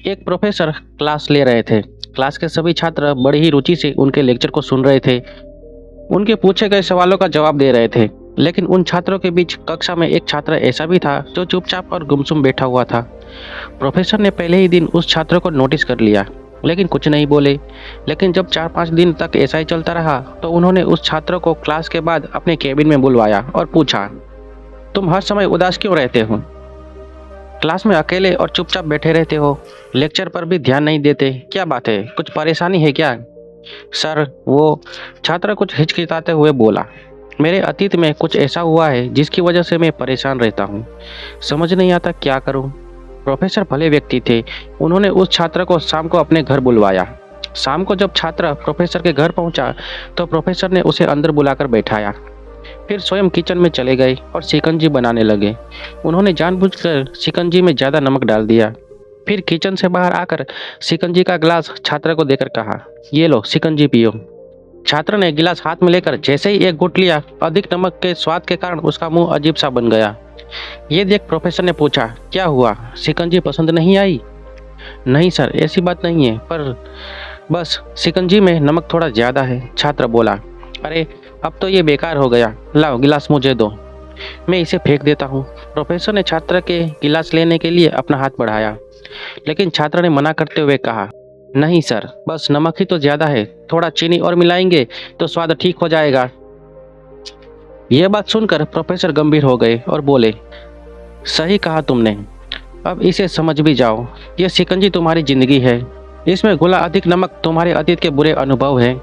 एक professor class ले रहे थे। क्लास के सभी छात्र बड़ी ही रुचि से उनके लेक्चर को सुन रहे थे। उनके पूछे गए सवालों का जवाब दे रहे थे। लेकिन उन छात्रों के बीच कक्षा में एक छात्र ऐसा भी था जो चुपचाप और गुमसुम बैठा हुआ था। प्रोफेसर ने पहले ही दिन उस छात्र को नोटिस कर लिया, लेकिन कुछ नहीं बोले। लेकिन जब 4-5 दिन तक ऐसा ही चलता रहा तो उन्होंने उस छात्र को क्लास के बाद अपने केबिन में बुलवाया और पूछा, तुम हर समय उदास क्यों रहते हो? क्लास में अकेले और चुपचाप बैठे रहते हो, लेक्चर पर भी ध्यान नहीं देते, क्या बात है? कुछ परेशानी है क्या? सर, वो छात्र कुछ हिचकिचाते हुए बोला, मेरे अतीत में कुछ ऐसा हुआ है जिसकी वजह से मैं परेशान रहता हूँ। समझ नहीं आता क्या करूँ। प्रोफेसर भले व्यक्ति थे। उन्होंने उस छात्र को शाम को अपने घर बुलवाया। शाम को जब छात्र प्रोफेसर के घर पहुंचा तो प्रोफेसर ने उसे अंदर बुलाकर बैठाया। फिर स्वयं किचन में चले गए और शिकंजी बनाने लगे। उन्होंने जानबूझकर शिकंजी में ज़्यादा नमक डाल दिया। फिर किचन से बाहर आकर शिकंजी का गिलास छात्र को देकर कहा, ये लो शिकंजी पियो। छात्र ने गिलास हाथ में लेकर जैसे ही एक घूंट लिया, अधिक नमक के स्वाद के कारण उसका मुंह अजीब सा बन गया। ये देख प्रोफेसर ने पूछा, क्या हुआ? शिकंजी पसंद नहीं आई? नहीं सर, ऐसी बात नहीं है, पर बस शिकंजी में नमक थोड़ा ज़्यादा है। छात्र बोला, अरे अब तो ये बेकार हो गया, लाओ गिलास मुझे दो, मैं इसे फेंक देता हूँ। प्रोफेसर ने छात्र के गिलास लेने के लिए अपना हाथ बढ़ाया, लेकिन छात्र ने मना करते हुए कहा, नहीं सर, बस नमक ही तो ज़्यादा है, थोड़ा चीनी और मिलाएंगे तो स्वाद ठीक हो जाएगा। यह बात सुनकर प्रोफेसर गंभीर हो गए और बोले, सही कहा तुमने, अब इसे समझ भी जाओ। यह शिकंजी तुम्हारी जिंदगी है, इसमें घुला अधिक नमक तुम्हारे अतीत के बुरे अनुभव हैं।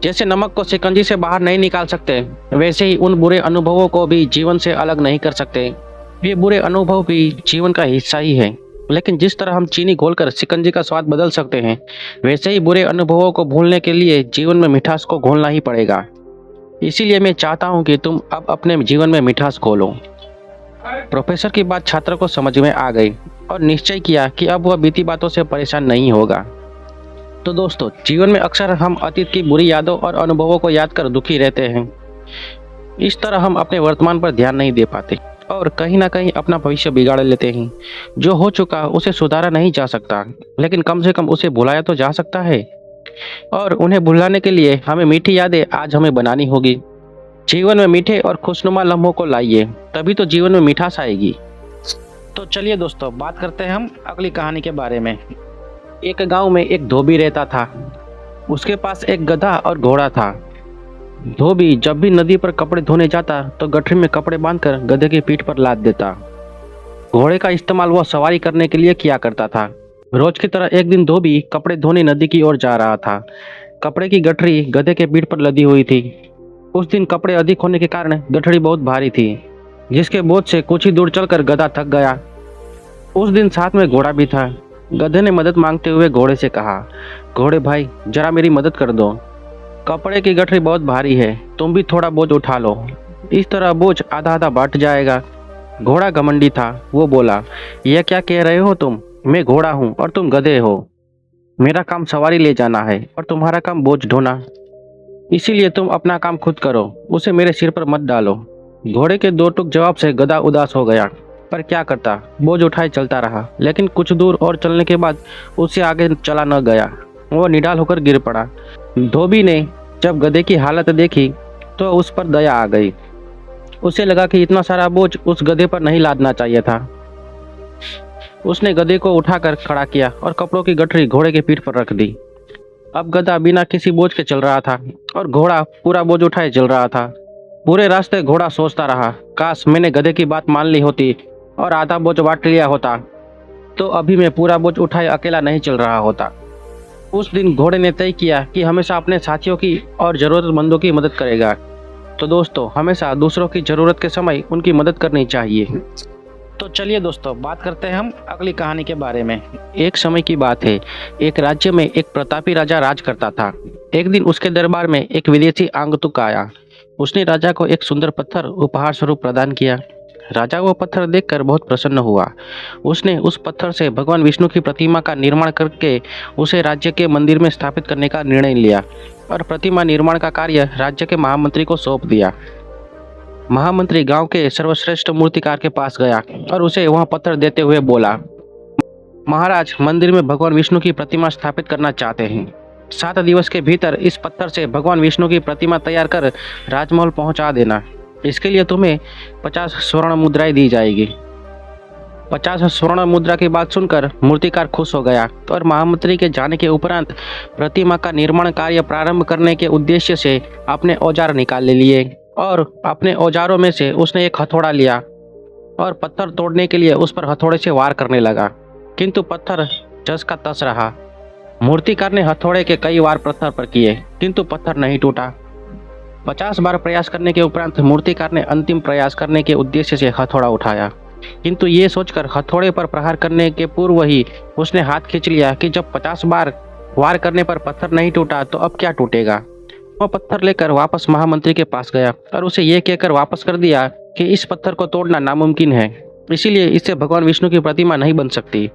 जैसे नमक को शिकंजी से बाहर नहीं निकाल सकते, वैसे ही उन बुरे अनुभवों को भी जीवन से अलग नहीं कर सकते। ये बुरे अनुभव भी जीवन का हिस्सा ही है, लेकिन जिस तरह हम चीनी घोलकर शिकंजी का स्वाद बदल सकते हैं, वैसे ही बुरे अनुभवों को भूलने के लिए जीवन में मिठास को घोलना ही पड़ेगा। इसीलिए मैं चाहता हूँ कि तुम अब अपने जीवन में मिठास घोलो। प्रोफेसर की बात छात्र को समझ में आ गई और निश्चय किया कि अब वह बीती बातों से परेशान नहीं होगा। तो दोस्तों, जीवन में अक्सर हम अतीत की बुरी यादों और अनुभवों को याद कर दुखी रहते हैं। इस तरह हम अपने वर्तमान पर ध्यान नहीं दे पाते और कहीं ना कहीं अपना भविष्य बिगाड़ लेते हैं। जो हो चुका उसे सुधारा नहीं जा सकता, लेकिन कम से कम उसे भुलाया तो जा सकता है। और उन्हें भुलाने के लिए हमें मीठी यादें आज हमें बनानी होगी। जीवन में मीठे और खुशनुमा लम्हों को लाइए, तभी तो जीवन में मिठास आएगी। तो चलिए दोस्तों, बात करते हैं हम अगली कहानी के बारे में। एक गांव में एक धोबी रहता था। उसके पास एक गधा और घोड़ा था। धोबी जब भी नदी पर कपड़े धोने जाता तो गठरी में कपड़े बांधकर गधे की पीठ पर लाद देता। घोड़े का इस्तेमाल वह सवारी करने के लिए किया करता था। रोज की तरह एक दिन धोबी कपड़े धोने नदी की ओर जा रहा था। कपड़े की गठरी गधे के पीठ पर लदी हुई थी। उस दिन कपड़े अधिक होने के कारण गठरी बहुत भारी थी, जिसके बोझ से कुछ ही दूर चलकर गधा थक गया। उस दिन साथ में घोड़ा भी था। गधे ने मदद मांगते हुए घोड़े से कहा, घोड़े भाई, जरा मेरी मदद कर दो, कपड़े की गठरी बहुत भारी है, तुम भी थोड़ा बोझ उठा लो, इस तरह बोझ आधा आधा बंट जाएगा। घोड़ा घमंडी था। वो बोला, यह क्या कह रहे हो तुम? मैं घोड़ा हूँ और तुम गधे हो। मेरा काम सवारी ले जाना है और तुम्हारा काम बोझ ढोना, इसीलिए तुम अपना काम खुद करो, उसे मेरे सिर पर मत डालो। घोड़े के दो टूक जवाब से गधा उदास हो गया, पर क्या करता, बोझ उठाए चलता रहा। लेकिन कुछ दूर और चलने के बाद उससे आगे चला न गया। वो निडाल होकर गिर पड़ा। धोबी ने जब गधे की हालत देखी तो उस पर दया आ गई। उसे लगा कि इतना सारा बोझ उस गधे पर नहीं लादना चाहिए था। उसने गधे को उठाकर खड़ा किया और कपड़ों की गठरी घोड़े के पीठ पर रख दी। अब गधा बिना किसी बोझ के चल रहा था और घोड़ा पूरा बोझ उठाए चल रहा था। पूरे रास्ते घोड़ा सोचता रहा, काश मैंने गधे की बात मान ली होती और आधा बोझ बांट लिया होता, तो अभी मैं पूरा बोझ उठाए अकेला नहीं चल रहा होता। उस दिन घोड़े ने तय किया कि हमेशा अपने साथियों की और ज़रूरतमंदों की मदद करेगा। तो दोस्तों, हमेशा दूसरों की ज़रूरत के समय उनकी मदद करनी चाहिए। तो चलिए दोस्तों, बात करते हैं हम अगली कहानी के बारे में। एक समय की बात है, एक राज्य में एक प्रतापी राजा राज करता था। एक दिन उसके दरबार में एक विदेशी आगंतुक आया। उसने राजा को एक सुंदर पत्थर उपहार स्वरूप प्रदान किया। राजा वो पत्थर देखकर बहुत प्रसन्न हुआ। उसने उस पत्थर से भगवान विष्णु की प्रतिमा का निर्माण करके उसे राज्य के मंदिर में स्थापित करने का निर्णय लिया और प्रतिमा निर्माण का कार्य राज्य के महामंत्री को सौंप दिया। महामंत्री गांव के सर्वश्रेष्ठ मूर्तिकार के पास गया और उसे वह पत्थर देते हुए बोला, महाराज मंदिर में भगवान विष्णु की प्रतिमा स्थापित करना चाहते हैं। 7 दिवस के भीतर इस पत्थर से भगवान विष्णु की प्रतिमा तैयार कर राजमहल पहुंचा देना। इसके लिए तुम्हें 50 स्वर्ण मुद्राएं दी जाएगी। 50 स्वर्ण मुद्रा की बात सुनकर मूर्तिकार खुश हो गया और महामंत्री के जाने के उपरांत प्रतिमा का निर्माण कार्य प्रारंभ करने के उद्देश्य से अपने औजार निकाल लिए और अपने औजारों में से उसने एक हथौड़ा लिया और पत्थर तोड़ने के लिए उस पर हथौड़े से वार करने लगा, किंतु पत्थर जस का तस रहा। मूर्तिकार ने हथौड़े के कई वार पत्थर पर किए, किंतु पत्थर नहीं टूटा। 50 बार प्रयास करने के उपरांत मूर्तिकार ने अंतिम प्रयास करने के उद्देश्य से हथौड़ा उठाया, किंतु ये सोचकर हथौड़े पर प्रहार करने के पूर्व ही उसने हाथ खींच लिया कि जब 50 बार वार करने पर पत्थर नहीं टूटा तो अब क्या टूटेगा। वह पत्थर लेकर वापस महामंत्री के पास गया और उसे यह कहकर वापस कर दिया कि इस पत्थर को तोड़ना नामुमकिन है, इसीलिए इससे भगवान विष्णु की प्रतिमा नहीं बन सकती।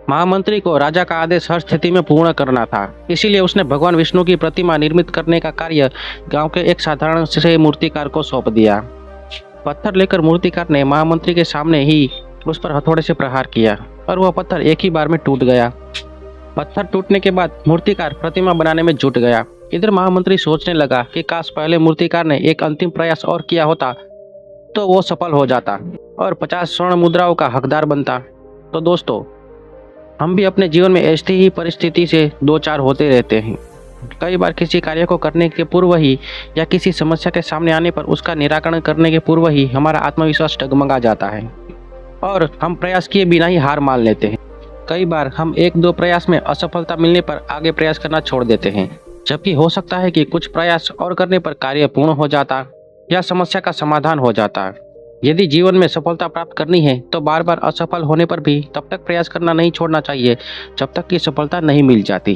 महामंत्री को राजा का आदेश हर स्थिति में पूर्ण करना था, इसीलिए उसने भगवान विष्णु की प्रतिमा निर्मित करने का कार्य गांव के एक साधारण से मूर्तिकार को सौंप दिया। पत्थर लेकर मूर्तिकार ने महामंत्री के सामने ही उस पर हथौड़े से प्रहार किया और वह पत्थर एक ही बार में टूट गया। पत्थर टूटने के बाद मूर्तिकार प्रतिमा बनाने में जुट गया। इधर महामंत्री सोचने लगा कि काश पहले मूर्तिकार ने एक अंतिम प्रयास और किया होता तो वो सफल हो जाता और 50 स्वर्ण मुद्राओं का हकदार बनता। तो दोस्तों, हम भी अपने जीवन में ऐसी ही परिस्थिति से दो चार होते रहते हैं। कई बार किसी कार्य को करने के पूर्व ही या किसी समस्या के सामने आने पर उसका निराकरण करने के पूर्व ही हमारा आत्मविश्वास डगमगा जाता है और हम प्रयास किए बिना ही हार मान लेते हैं। कई बार हम 1-2 प्रयास में असफलता मिलने पर आगे प्रयास करना छोड़ देते हैं, जबकि हो सकता है कि कुछ प्रयास और करने पर कार्य पूर्ण हो जाता या समस्या का समाधान हो जाता। यदि जीवन में सफलता प्राप्त करनी है तो बार बार असफल होने पर भी तब तक प्रयास करना नहीं छोड़ना चाहिए जब तक कि सफलता नहीं मिल जाती।